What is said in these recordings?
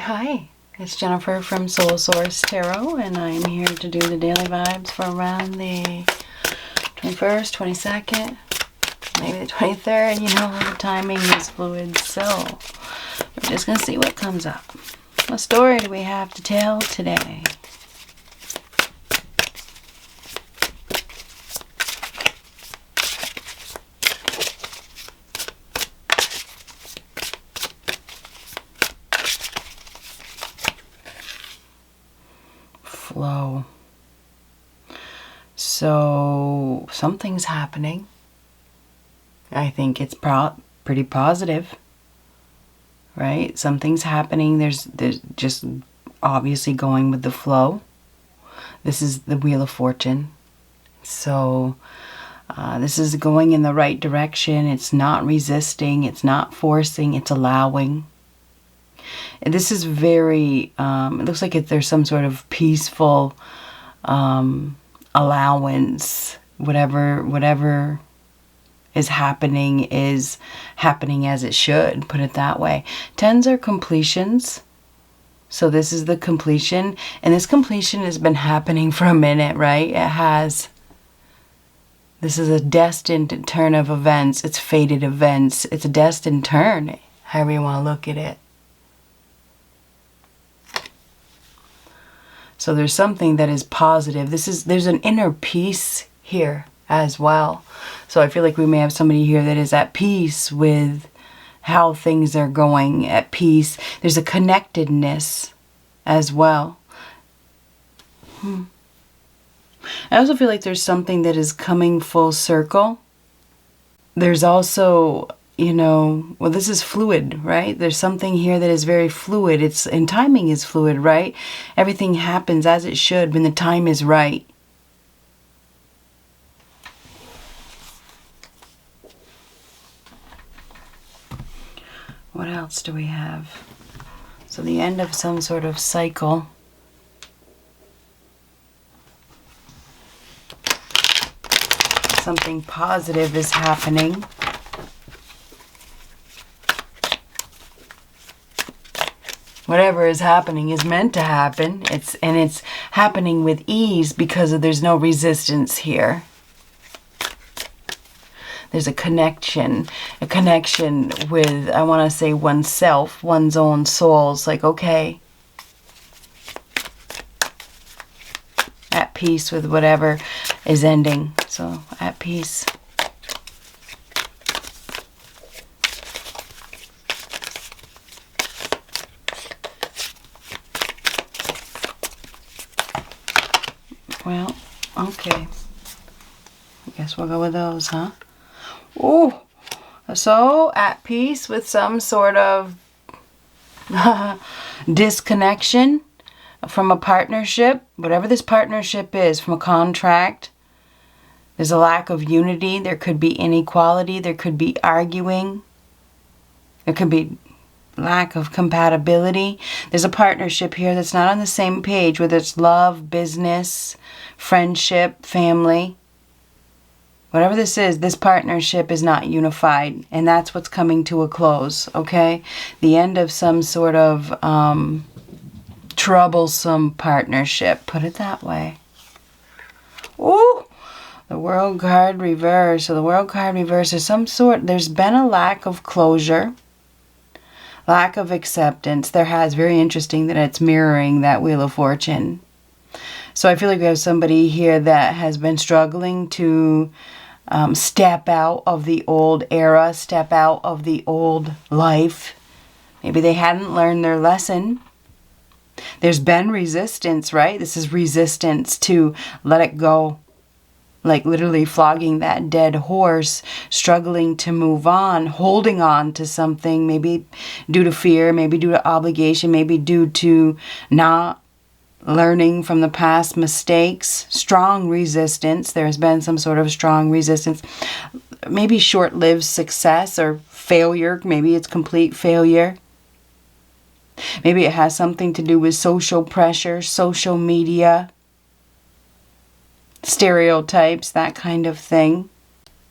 Hi, it's Jennifer from Soul Source Tarot, and I'm here to do the daily vibes for around the 21st, 22nd, maybe the 23rd. You know, the timing is fluid, so we're just going to see what comes up. What story do we have to tell today? Flow. So something's happening. I think it's pretty positive, right? Something's happening. There's just obviously going with the flow. This is the Wheel of Fortune. So this is going in the right direction. It's not resisting. It's not forcing. It's allowing. And this is very, it looks like there's some sort of peaceful allowance. Whatever is happening as it should, put it that way. Tens are completions. So this is the completion. And this completion has been happening for a minute, right? It has. This is a destined turn of events. It's fated events. It's a destined turn, however you want to look at it. So there's something that is positive. There's an inner peace here as well. So I feel like we may have somebody here that is at peace with how things are going, at peace. There's a connectedness as well. I also feel like there's something that is coming full circle. There's also, well, this is fluid, right? There's something here that is very fluid. And timing is fluid, right? Everything happens as it should when the time is right. What else do we have? So the end of some sort of cycle. Something positive is happening. Whatever is happening is meant to happen. It's happening with ease because there's no resistance here. There's a connection with, I want to say, oneself, one's own soul. It's like, okay, at peace with whatever is ending. So at peace. Well, okay. I guess we'll go with those, huh? Oh, so at peace with some sort of disconnection from a partnership, whatever this partnership is, from a contract. There's a lack of unity. There could be inequality. There could be arguing. There could be lack of compatibility. There's a partnership here that's not on the same page, whether it's love, business, friendship, family. Whatever this is, this partnership is not unified, and that's what's coming to a close, okay? The end of some sort of troublesome partnership, put it that way. Ooh, the World card reverse. So the World card reverse is there's been a lack of closure, lack of acceptance. Very interesting that it's mirroring that Wheel of Fortune. So I feel like we have somebody here that has been struggling to step out of the old era, step out of the old life. Maybe they hadn't learned their lesson. There's been resistance, right? This is resistance to let it go. Like literally flogging that dead horse, struggling to move on, holding on to something, maybe due to fear, maybe due to obligation, maybe due to not learning from the past mistakes. Strong resistance. There's been some sort of strong resistance. Maybe short-lived success or failure. Maybe it's complete failure. Maybe it has something to do with social pressure, social media, stereotypes, that kind of thing.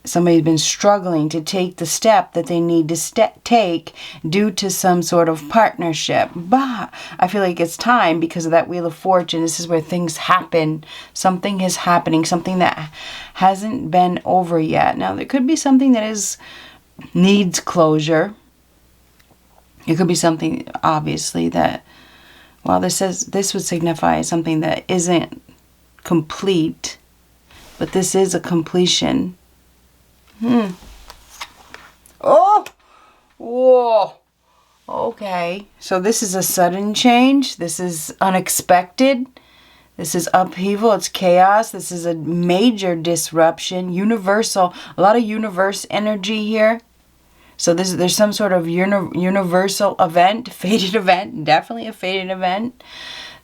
somebody's been struggling to take the step that they need to take due to some sort of partnership. But I feel like it's time because of that Wheel of Fortune. This is where things happen. Something is happening, something that hasn't been over yet. Now, there could be something that needs closure. It could be something, obviously, that, well, this would signify something that isn't complete, but this is a completion. Oh! Whoa! Okay. So this is a sudden change. This is unexpected. This is upheaval. It's chaos. This is a major disruption. Universal. A lot of universe energy here. So there's some sort of universal event. Fated event. Definitely a fated event.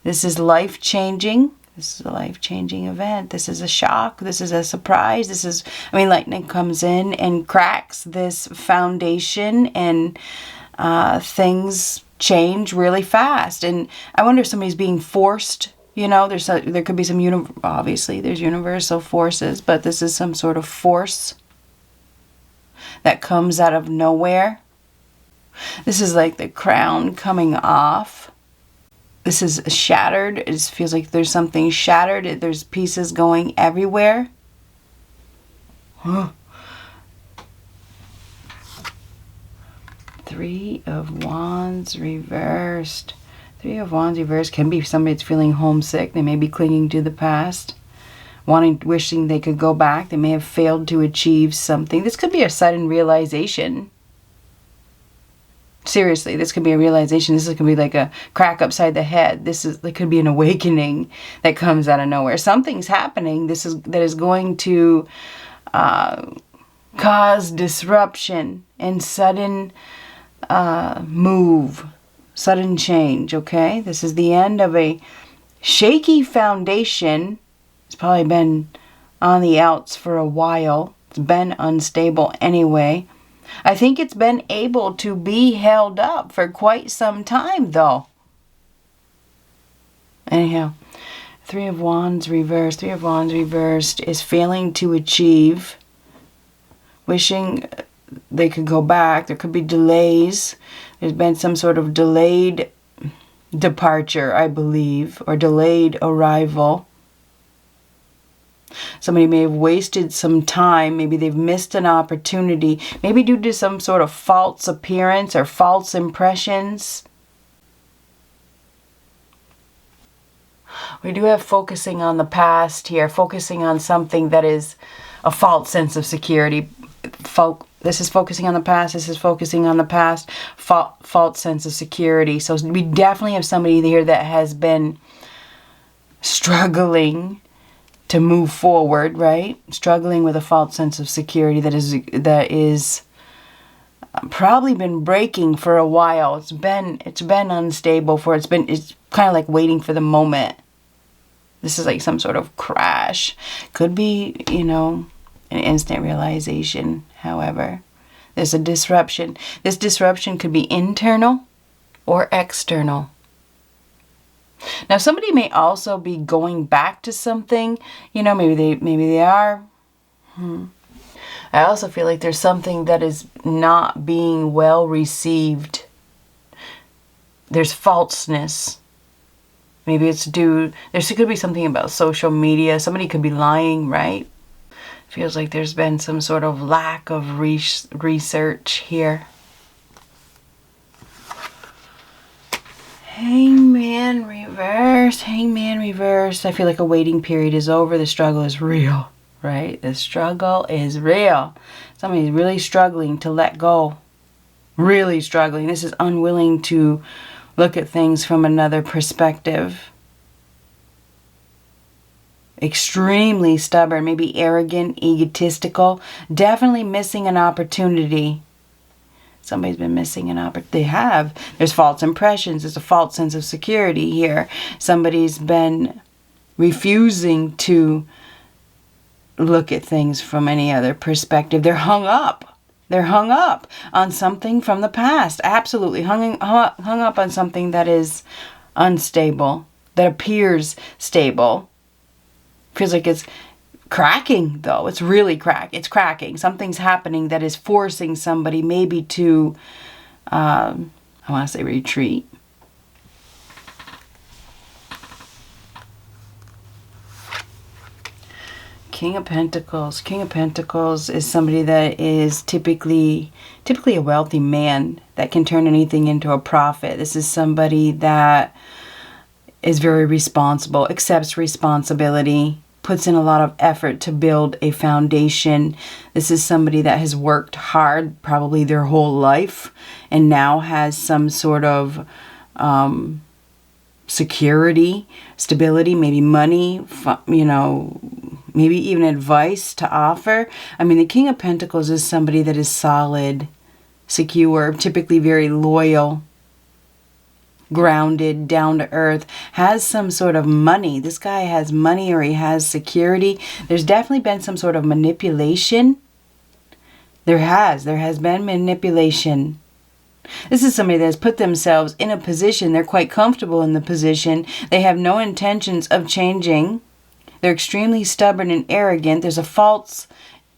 This is life-changing. This is a life-changing event. This is a shock. This is a surprise. This is, lightning comes in and cracks this foundation, and things change really fast. And I wonder if somebody's being forced. There could be some, obviously there's universal forces, but this is some sort of force that comes out of nowhere. This is like the crown coming off. This is shattered. It just feels like there's something shattered. There's pieces going everywhere. Three of Wands reversed. Three of Wands reversed can be somebody that's feeling homesick. They may be clinging to the past, wishing they could go back. They may have failed to achieve something. This could be a sudden realization. Seriously, this could be a realization. This could be like a crack upside the head. There could be an awakening that comes out of nowhere. Something's happening. That is going to cause disruption and sudden move, sudden change. Okay, this is the end of a shaky foundation. It's probably been on the outs for a while. It's been unstable anyway. I think it's been able to be held up for quite some time, though. Anyhow, Three of Wands reversed. Three of Wands reversed is failing to achieve, wishing they could go back. There could be delays. There's been some sort of delayed departure, I believe, or delayed arrival. Somebody may have wasted some time. Maybe they've missed an opportunity. Maybe due to some sort of false appearance or false impressions. We do have focusing on the past here. Focusing on something that is a false sense of security. This is focusing on the past. This is focusing on the past. False sense of security. So we definitely have somebody here that has been struggling to move forward, right? Struggling with a false sense of security that is probably been breaking for a while. It's been unstable it's kind of like waiting for the moment. This is like some sort of crash. Could be, an instant realization. However, there's a disruption. This disruption could be internal or external. Now, somebody may also be going back to something. Maybe they are. I also feel like there's something that is not being well received. There's falseness. Maybe it's there could be something about social media. Somebody could be lying, right? Feels like there's been some sort of lack of research here. Hangman reverse. Hangman reverse. I feel like a waiting period is over. The struggle is real, right? The struggle is real. Somebody's really struggling to let go. Really struggling. This is unwilling to look at things from another perspective. Extremely stubborn, maybe arrogant, egotistical. Definitely missing an opportunity. Somebody's been missing an opportunity. They have. There's false impressions. There's a false sense of security here. Somebody's been refusing to look at things from any other perspective. They're hung up. They're hung up on something from the past. Absolutely. Hung up on something that is unstable, that appears stable. Feels like it's cracking, though. It's really it's cracking. Something's happening that is forcing somebody maybe to, I want to say retreat. King of Pentacles. King of Pentacles is somebody that is typically a wealthy man that can turn anything into a profit. This is somebody that is very responsible, accepts responsibility, puts in a lot of effort to build a foundation. This is somebody that has worked hard probably their whole life and now has some sort of security, stability, maybe money, you know, maybe even advice to offer. I mean, the King of Pentacles is somebody that is solid, secure, typically very loyal, grounded, down to earth, has some sort of money. This guy has money or he has security. There's definitely been some sort of manipulation. There has been manipulation. This is somebody that has put themselves in a position. They're quite comfortable in the position. They have no intentions of changing. They're extremely stubborn and arrogant. There's a false,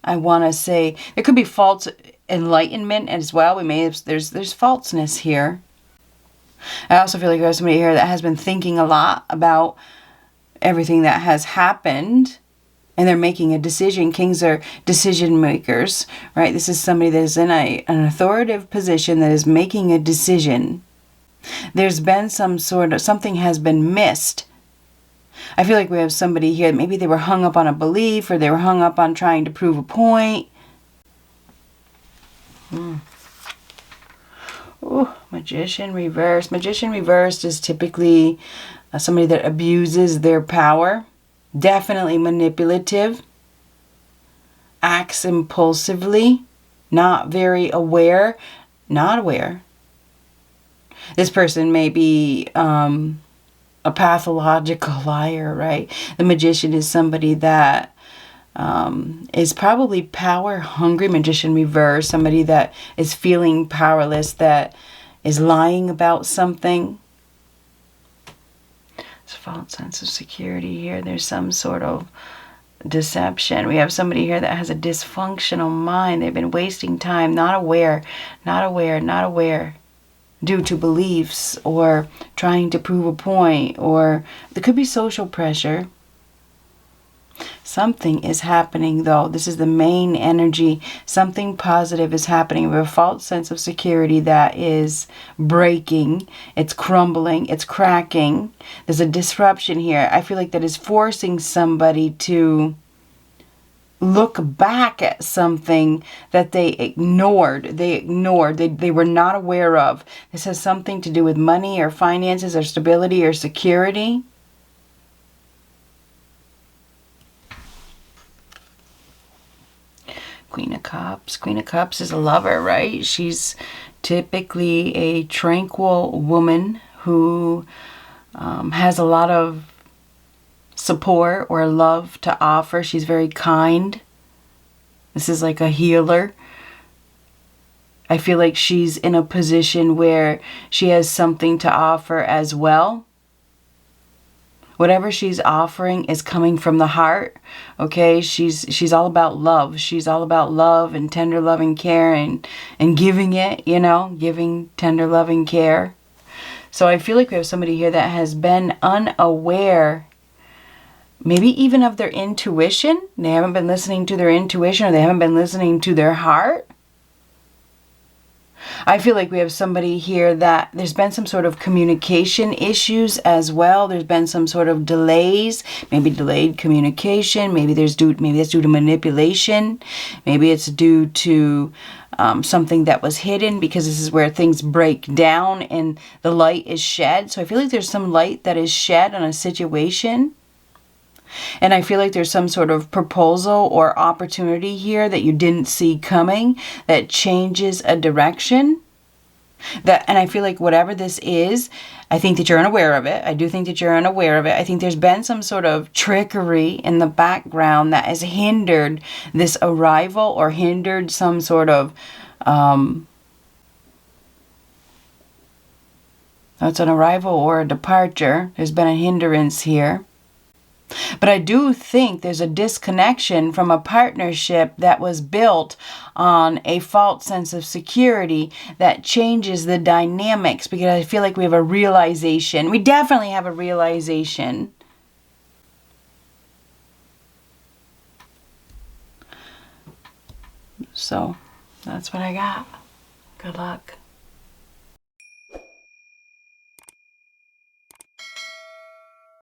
I want to say, there could be false enlightenment as well. There's falseness here. I also feel like there's somebody here that has been thinking a lot about everything that has happened. And they're making a decision. Kings are decision makers, right? This is somebody that is in an authoritative position that is making a decision. There's been something has been missed. I feel like we have somebody here, maybe they were hung up on a belief or they were hung up on trying to prove a point. Oh, Magician reversed. Magician reversed is typically somebody that abuses their power. Definitely manipulative. Acts impulsively. Not very aware. Not aware. This person may be a pathological liar, right? The Magician is somebody that is probably power hungry. Magician reverse, somebody that is feeling powerless, that is lying about something. It's a false sense of security here. There's some sort of deception. We have somebody here that has a dysfunctional mind. They've been wasting time, not aware, due to beliefs or trying to prove a point, or there could be social pressure. Something is happening, though. This is the main energy. Something positive is happening. We have a false sense of security that is breaking. It's crumbling. It's cracking. There's a disruption here. I feel like that is forcing somebody to look back at something that they ignored. They were not aware of. This has something to do with money or finances or stability or security. Queen of Cups. Queen of Cups is a lover, right? She's typically a tranquil woman who has a lot of support or love to offer. She's very kind. This is like a healer. I feel like she's in a position where she has something to offer as well. Whatever she's offering is coming from the heart, okay? She's all about love. She's all about love and tender loving care and giving it, you know, giving tender loving care. So I feel like we have somebody here that has been unaware, maybe even of their intuition. They haven't been listening to their intuition, or they haven't been listening to their heart. I feel like we have somebody here that there's been some sort of communication issues as well. There's been some sort of delays, maybe delayed communication. Maybe that's due to manipulation. Maybe it's due to something that was hidden, because this is where things break down and the light is shed. So I feel like there's some light that is shed on a situation. And I feel like there's some sort of proposal or opportunity here that you didn't see coming that changes a direction. And I feel like whatever this is, I think that you're unaware of it. I do think that you're unaware of it. I think there's been some sort of trickery in the background that has hindered this arrival, or hindered some sort of it's an arrival or a departure. There's been a hindrance here. But I do think there's a disconnection from a partnership that was built on a false sense of security that changes the dynamics, because I feel like we have a realization. We definitely have a realization. So that's what I got. Good luck.